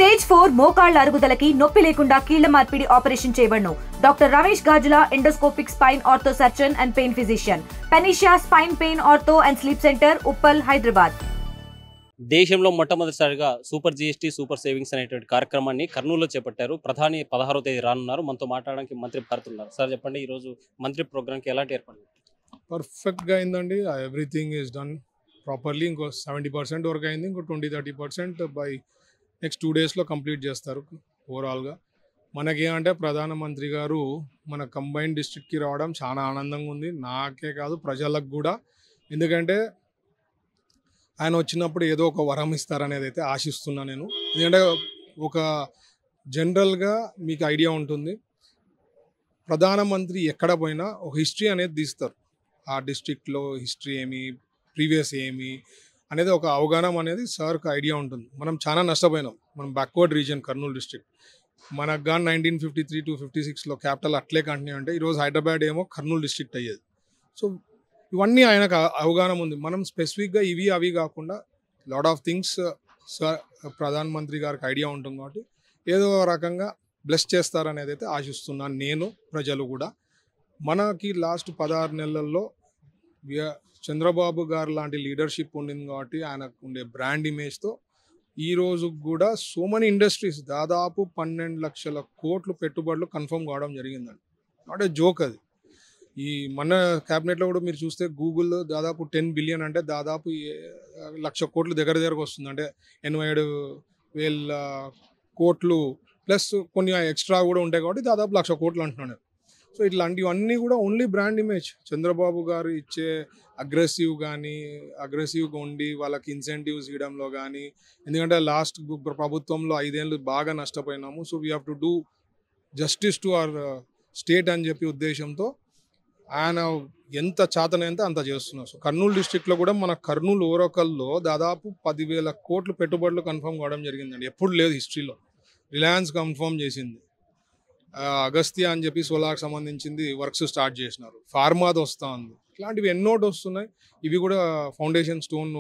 Stage 4 మోకాళ్ల అరుగుదలకి నొప్పి లేకుండా కీళ్ల మార్పిడి ఆపరేషన్ చేయబడును. Doctor Ramesh Gajula, endoscopic spine ortho surgeon and pain physician, Panacea spine pain ortho and sleep centre, Uppal, Hyderabad. దేశంలో మొట్టమొదటిసారిగా సూపర్ జీఎస్టీ సూపర్ సేవింగ్స్ అనేటువంటి కార్యక్రమాన్ని కర్నూలులో చేపట్టారు. ప్రధాని 16వ తేదీ రానున్నారు. మనతో మాట్లాడడానికి మంత్రి భారతున్నారు. సార్ చెప్పండి, ఈరోజు మంత్రి ప్రోగ్రామ్కి ఎలాంటి ఏర్పాటు? పర్ఫెక్ట్గా అయిందండి. Everything is done properly. ఇంకో 70% వరకు అయింది. ఇంకో 20-30% బై నెక్స్ట్ 2 డేస్లో కంప్లీట్ చేస్తారు. ఓవరాల్గా మనకేమంటే ప్రధానమంత్రి గారు మన కంబైన్డ్ డిస్ట్రిక్ట్కి రావడం చాలా ఆనందంగా ఉంది. నాకే కాదు, ప్రజలకు కూడా. ఎందుకంటే ఆయన వచ్చినప్పుడు ఏదో ఒక వరం ఇస్తారనేది అయితే ఆశిస్తున్నా నేను. ఎందుకంటే ఒక జనరల్గా మీకు ఐడియా ఉంటుంది, ప్రధానమంత్రి ఎక్కడ పోయినా ఒక హిస్టరీ అనేది తీస్తారు. ఆ డిస్ట్రిక్ట్లో హిస్టరీ ఏమి, ప్రీవియస్ ఏమి అనేది ఒక అవగాహన అనేది సార్కి ఐడియా ఉంటుంది. మనం చాలా నష్టపోయినాం. మనం బ్యాక్వర్డ్ రీజియన్ కర్నూలు డిస్ట్రిక్ట్. మనకు కానీ 1953 to 56లో క్యాపిటల్ అట్లే కంటిన్యూ అంటే ఈరోజు హైదరాబాద్ ఏమో కర్నూలు డిస్ట్రిక్ట్ అయ్యేది. సో ఇవన్నీ ఆయనకు అవగాహన ఉంది. మనం స్పెసిఫిక్గా ఇవి అవి కాకుండా లాట్ ఆఫ్ థింగ్స్ సార్ ప్రధానమంత్రి గారికి ఐడియా ఉంటుంది కాబట్టి ఏదో రకంగా బ్లెస్ చేస్తారనేది అయితే ఆశిస్తున్నాను నేను, ప్రజలు కూడా. మనకి లాస్ట్ 16 నెలల్లో చంద్రబాబు గారు లాంటి లీడర్షిప్ ఉండింది కాబట్టి ఆయనకు ఉండే బ్రాండ్ ఇమేజ్తో ఈరోజు కూడా సో మెనీ ఇండస్ట్రీస్ దాదాపు 12 లక్షల కోట్లు పెట్టుబడులు కన్ఫర్మ్ కావడం జరిగిందండి. నాట్ ఏ జోక్ అది. ఈ మన క్యాబినెట్లో కూడా మీరు చూస్తే గూగుల్ దాదాపు 10 బిలియన్ అంటే దాదాపు 1,00,000 కోట్లు దగ్గరకు వస్తుంది. అంటే 87,000 కోట్లు ప్లస్ కొన్ని ఎక్స్ట్రా కూడా ఉంటాయి కాబట్టి దాదాపు 1,00,000 కోట్లు అంటున్నాను. సో ఇట్లాంటివన్నీ కూడా ఓన్లీ బ్రాండ్ ఇమేజ్. చంద్రబాబు గారు ఇచ్చే అగ్రెసివ్గా ఉండి వాళ్ళకి ఇన్సెంటివ్స్ ఇవ్వడంలో కానీ, ఎందుకంటే లాస్ట్ ప్రభుత్వంలో 5 ఏళ్ళు బాగా నష్టపోయినాము. So we have to do justice to our state అని చెప్పి ఉద్దేశంతో ఆయన ఎంత చేతనైతే అంత చేస్తున్నారు. సో కర్నూలు డిస్ట్రిక్ట్లో కూడా మన కర్నూలు ఓరకల్లో దాదాపు 10,000 కోట్లు పెట్టుబడులు కన్ఫర్మ్ కావడం జరిగిందండి. ఎప్పుడు లేదు హిస్టరీలో. రిలయన్స్ కన్ఫర్మ్ చేసింది. అగస్త్య అని చెప్పి సోలార్కి సంబంధించింది వర్క్స్ స్టార్ట్ చేసినారు. ఫార్మాది వస్తూ ఉంది. ఇట్లాంటివి ఎన్నోటి వస్తున్నాయి. ఇవి కూడా ఫౌండేషన్ స్టోన్.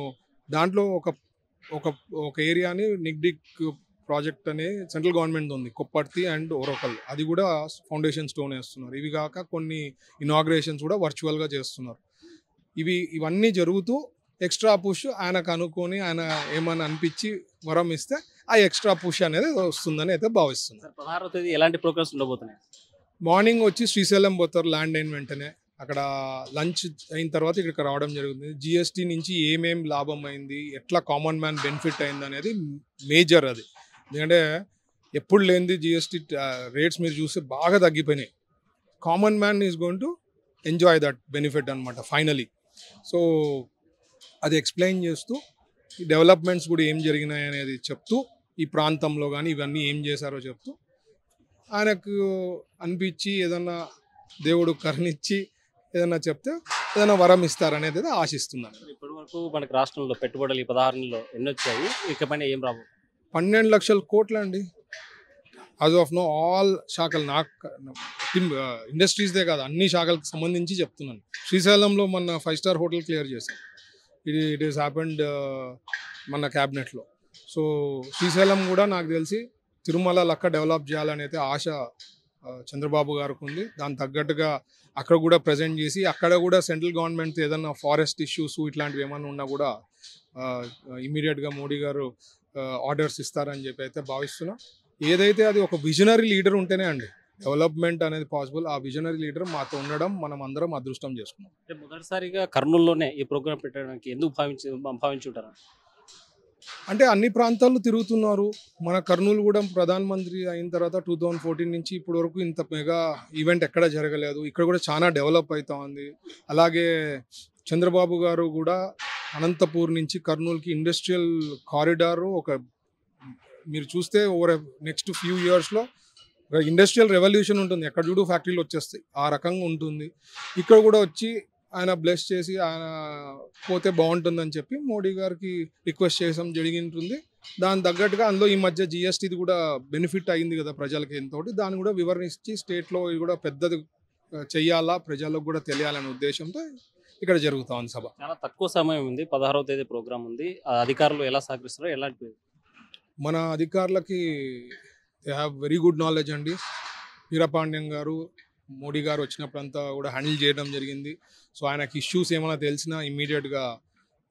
దాంట్లో ఒక ఏరియాని నిగ్డిక్ ప్రాజెక్ట్ అనే సెంట్రల్ గవర్నమెంట్ ఉంది, కొప్పర్తి అండ్ ఓరకల్. అది కూడా ఫౌండేషన్ స్టోన్ వేస్తున్నారు. ఇవి కాక కొన్ని ఇనాగ్రేషన్స్ కూడా వర్చువల్గా చేస్తున్నారు. ఇవన్నీ జరుగుతూ ఎక్స్ట్రా పుష్ ఆయనకు అనుకొని ఆయన ఏమని అనిపించి వరం ఇస్తే ఆ ఎక్స్ట్రా పుష్ అనేది వస్తుందని అయితే భావిస్తున్నాను. 16వ తేదీ ఎలాంటి ప్రోగ్రామ్స్ ఉండబోతున్నాయి? మార్నింగ్ వచ్చి శ్రీశైలం పోతారు. ల్యాండ్ అయిన వెంటనే అక్కడ లంచ్ అయిన తర్వాత ఇక్కడికి రావడం జరుగుతుంది. జిఎస్టీ నుంచి ఏమేం లాభం అయింది, ఎట్లా కామన్ మ్యాన్ బెనిఫిట్ అయింది అనేది మేజర్ అది. ఎందుకంటే ఎప్పుడు లేనిది జిఎస్టీ రేట్స్ మీరు చూస్తే బాగా తగ్గిపోయినాయి. Common man is going to enjoy that benefit అనమాట ఫైనలీ. సో అది ఎక్స్ప్లెయిన్ చేస్తూ ఈ డెవలప్మెంట్స్ కూడా ఏం జరిగినాయి అనేది చెప్తూ, ఈ ప్రాంతంలో కానీ ఇవన్నీ ఏం చేశారో చెప్తూ, ఆయనకు అనిపించి ఏదన్నా దేవుడు కరుణిచ్చి ఏదన్నా చెప్తే ఏదైనా వరం ఇస్తారనేది ఆశిస్తున్నాను. ఇప్పటి వరకు మనకు రాష్ట్రంలో పెట్టుబడులు 16 నెలల్లో ఎన్ని వచ్చాయి? ఇకపైన ఏం రాబో? 12 లక్షల కోట్లు అండి. యాజ్ ఆఫ్ నో ఆల్ శాఖలు, ఇండస్ట్రీస్దే కాదు అన్ని శాఖలకు సంబంధించి చెప్తున్నాను. శ్రీశైలంలో మన 5-star హోటల్ క్లియర్ చేశాం. ఇట్ ఈస్ హ్యాపెండ్ మన క్యాబినెట్లో. సో శ్రీశైలం కూడా నాకు తెలిసి తిరుమల లెక్క డెవలప్ చేయాలని అయితే ఆశ చంద్రబాబు గారికి ఉంది. దాని తగ్గట్టుగా అక్కడ కూడా ప్రజెంట్ చేసి అక్కడ కూడా సెంట్రల్ గవర్నమెంట్ ఏదన్నా ఫారెస్ట్ ఇష్యూస్ ఇట్లాంటివి ఏమన్నా ఉన్నా కూడా ఇమీడియట్గా మోడీ గారు ఆర్డర్స్ ఇస్తారని చెప్పి అయితే భావిస్తున్నాం. ఏదైతే అది ఒక విజనరీ లీడర్ ఉంటేనే అండి డెవలప్మెంట్ అనేది పాసిబుల్. ఆ విజనరీ లీడర్ మాతో ఉండడం మనం అందరం అదృష్టం చేసుకున్నాం. మొదటిసారిగా కర్నూలులోనే ఈ ప్రోగ్రామ్ పెట్టడానికి ఎందుకు భావించుంటారు? అంటే అన్ని ప్రాంతాల్లో తిరుగుతున్నారు. మన కర్నూలు కూడా ప్రధానమంత్రి అయిన తర్వాత 2014 నుంచి ఇప్పటి వరకు ఇంత మెగా ఈవెంట్ ఎక్కడ జరగలేదు. ఇక్కడ కూడా చాలా డెవలప్ అవుతా ఉంది. అలాగే చంద్రబాబు గారు కూడా అనంతపూర్ నుంచి కర్నూలుకి ఇండస్ట్రియల్ కారిడారు మీరు చూస్తే ఓవర్ నెక్స్ట్ ఫ్యూ ఇయర్స్లో ఇండస్ట్రియల్ రెవల్యూషన్ ఉంటుంది. ఎక్కడ చూడు ఫ్యాక్టరీలు వచ్చేస్తాయి. ఆ రకంగా ఉంటుంది. ఇక్కడ కూడా వచ్చి ఆయన బ్లెస్ చేసి ఆయన పోతే బాగుంటుందని చెప్పి మోడీ గారికి రిక్వెస్ట్ చేయడం జరిగింటుంది. దాని తగ్గట్టుగా అందులో ఈ మధ్య జిఎస్టీది కూడా బెనిఫిట్ అయింది కదా ప్రజలకి ఎంతోటి. దాన్ని కూడా వివరించి స్టేట్లో ఇది కూడా పెద్దది చెయ్యాలా, ప్రజలకు కూడా తెలియాలనే ఉద్దేశంతో ఇక్కడ జరుగుతా ఉంది సభ. చాలా తక్కువ సమయం ఉంది. 16వ తేదీ ప్రోగ్రామ్ ఉంది. అధికారులు ఎలా సహకరిస్తారో ఎలాంటి మన అధికారులకి they have very good knowledge అండి. వీరపాండ్యం గారు మోడీ గారు వచ్చినప్పుడంతా కూడా హ్యాండిల్ చేయడం జరిగింది. సో ఆయనకి ఇష్యూస్ ఏమైనా తెలిసినా ఇమ్మీడియట్గా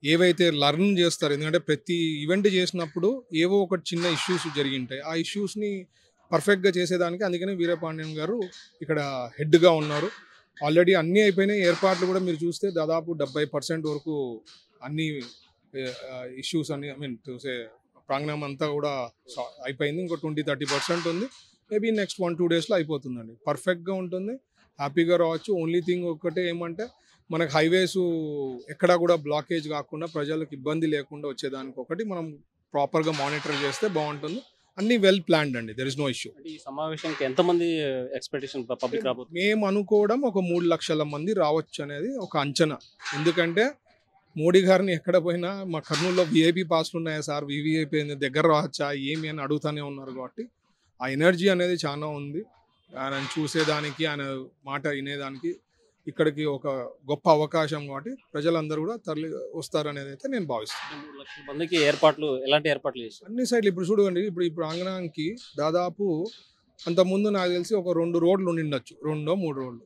ఏవైతే లర్న్ చేస్తారు, ఎందుకంటే ప్రతి ఈవెంట్ చేసినప్పుడు ఏవో ఒక చిన్న ఇష్యూస్ జరిగింటాయి. ఆ ఇష్యూస్ని పర్ఫెక్ట్గా చేసేదానికి అందుకనే వీరపాండ్యం గారు ఇక్కడ హెడ్గా ఉన్నారు. ఆల్రెడీ అన్నీ అయిపోయినాయి. ఏర్పాట్లు కూడా మీరు చూస్తే దాదాపు 70% వరకు అన్ని ఇష్యూస్ అన్ని చూసే ప్రాంగణం అంతా కూడా అయిపోయింది. ఇంకో 20-30% ఉంది. మేబీ నెక్స్ట్ 1-2 డేస్లో అయిపోతుందండి. పర్ఫెక్ట్గా ఉంటుంది, హ్యాపీగా రావచ్చు. ఓన్లీ థింగ్ ఒకటే ఏమంటే మనకు హైవేస్ ఎక్కడా కూడా బ్లాకేజ్ కాకుండా ప్రజలకు ఇబ్బంది లేకుండా వచ్చేదానికి ఒకటి మనం ప్రాపర్గా మానిటర్ చేస్తే బాగుంటుంది. అన్ని వెల్ ప్లాన్డ్ అండి. There is no issue. ఈ సమావేశానికి ఎంతమంది ఎక్స్పెక్టేషన్ పబ్లిక్ రాబోతుంది? మేము అనుకోవడం ఒక 3 లక్షల మంది రావచ్చు అనేది ఒక అంచనా. ఎందుకంటే మోడీ గారిని ఎక్కడ పోయినా మా కర్నూలులో విఐపీ పాస్లు ఉన్నాయా సార్, వివిఐపీ దగ్గర రావచ్చా ఏమి అని అడుగుతూనే ఉన్నారు. కాబట్టి ఆ ఎనర్జీ అనేది చాలా ఉంది. ఆయన చూసేదానికి, ఆయన మాట వినేదానికి ఇక్కడికి ఒక గొప్ప అవకాశం. కాబట్టి ప్రజలందరూ కూడా తరలి వస్తారనేది అయితే నేను భావిస్తున్నాను. 3 లక్షల మందికి ఎలాంటి ఏర్పాట్లు చేస్తారు? అన్ని సైడ్లు ఇప్పుడు చూడండి, ఇప్పుడు ఈ ప్రాంగణానికి దాదాపు అంతకుముందు నాకు తెలిసి ఒక 2 రోడ్లు ఉండిండొచ్చు, 2-3 రోడ్లు.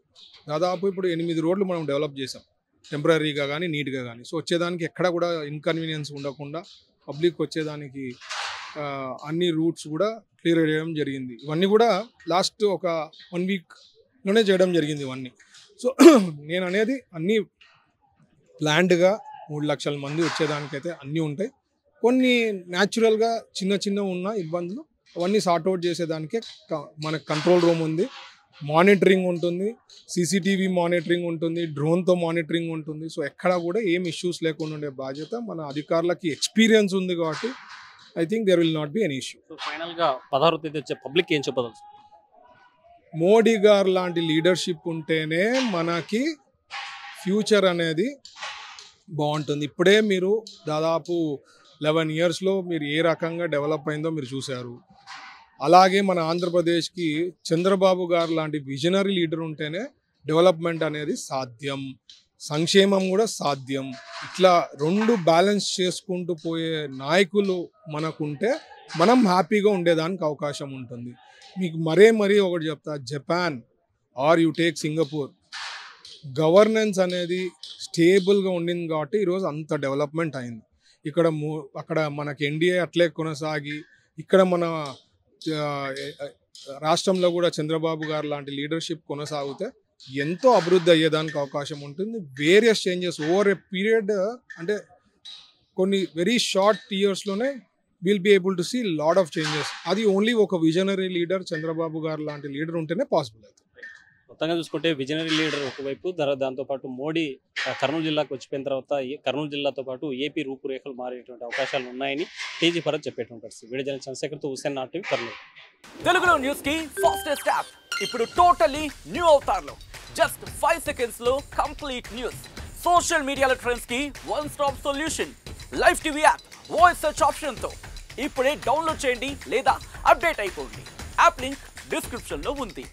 దాదాపు ఇప్పుడు 8 రోడ్లు మనం డెవలప్ చేసాం, టెంపరీగా కానీ నీట్గా కానీ. సో వచ్చేదానికి ఎక్కడ కూడా ఇన్కన్వీనియన్స్ ఉండకుండా పబ్లిక్ వచ్చేదానికి అన్ని రూట్స్ కూడా క్లియర్ చేయడం జరిగింది. ఇవన్నీ కూడా లాస్ట్ ఒక 1 వీక్లోనే చేయడం జరిగింది ఇవన్నీ. సో నేను అనేది అన్నీ ప్లాన్డ్గా 3 లక్షల మంది వచ్చేదానికైతే అన్నీ ఉంటాయి. కొన్ని న్యాచురల్గా చిన్న ఉన్న ఇబ్బందులు అవన్నీ సార్ట్అవుట్ చేసేదానికే మనకు కంట్రోల్ రూమ్ ఉంది, మానిటరింగ్ ఉంటుంది, సీసీటీవీ మానిటరింగ్ ఉంటుంది, డ్రోన్తో మానిటరింగ్ ఉంటుంది. సో ఎక్కడా కూడా ఏం ఇష్యూస్ లేకుండా ఉండే బాధ్యత మన అధికారులకి ఎక్స్పీరియన్స్ ఉంది. కాబట్టి I think there will not be any issue. So ఫైనల్గా 16వ తేదీ వచ్చే పబ్లిక్ ఏం చెప్పదలుచు? మోడీ గారు లాంటి లీడర్షిప్ ఉంటేనే మనకి ఫ్యూచర్ అనేది బాగుంటుంది. ఇప్పుడే మీరు దాదాపు 11 ఇయర్స్లో మీరు ఏ రకంగా డెవలప్ అయిందో మీరు చూశారు. అలాగే మన ఆంధ్రప్రదేశ్కి చంద్రబాబు గారు లాంటి విజనరీ లీడర్ ఉంటేనే డెవలప్మెంట్ అనేది సాధ్యం, సంక్షేమం కూడా సాధ్యం. ఇట్లా 2 బ్యాలెన్స్ చేసుకుంటూ పోయే నాయకులు మనకుంటే మనం హ్యాపీగా ఉండేదానికి అవకాశం ఉంటుంది. మీకు మరీ ఒకటి చెప్తా, Japan or you take Singapore, governance అనేది స్టేబుల్గా ఉండింది కాబట్టి ఈరోజు అంత డెవలప్మెంట్ అయింది. అక్కడ మనకి ఎన్డీఏ అట్లే కొనసాగి ఇక్కడ మన రాష్ట్రంలో కూడా చంద్రబాబు గారు లాంటి లీడర్షిప్ కొనసాగితే ఎంతో అభివృద్ధి అయ్యేదానికి అవకాశం ఉంటుంది. Various changes over a period, అంటే కొన్ని వెరీ షార్ట్ ఇయర్స్లోనే will be able to see lot of changes. అది ఓన్లీ ఒక విజనరీ లీడర్ చంద్రబాబు గారు లాంటి లీడర్ ఉంటేనే పాసిబుల్ అవుతుంది. మొత్తంగా చూసుకుంటే విజనరీ లీడర్ ఒకవైపు, దాంతోపాటు మోడీ కర్నూలు జిల్లాకు వచ్చిపోయిన తర్వాత కర్నూలు జిల్లాతో పాటు ఏపీ రూపురేఖలు మారేటువంటి అవకాశాలు ఉన్నాయని టీజీ భరత్ చెప్పేటువంటి పరిస్థితి. వీడియో జర్నలిస్ట్ చంద్రశేఖర్తో హుస్సేన్ నాటివి, కర్నూలు. తెలుగులో న్యూస్ కి ఫాస్టెస్ట్ యాప్ ఇప్పుడు టోటలీ న్యూ అవతార్లో. జస్ట్ 5 seconds లో కంప్లీట్ న్యూస్, సోషల్ మీడియాలో ట్రెండ్స్ కి one stop solution, live TV app, voice search option తో ఇప్పుడే డౌన్లోడ్ చేయండి లేదా అప్డేట్ అయిపోండి. యాప్ లింక్ డిస్క్రిప్షన్ లో ఉంది.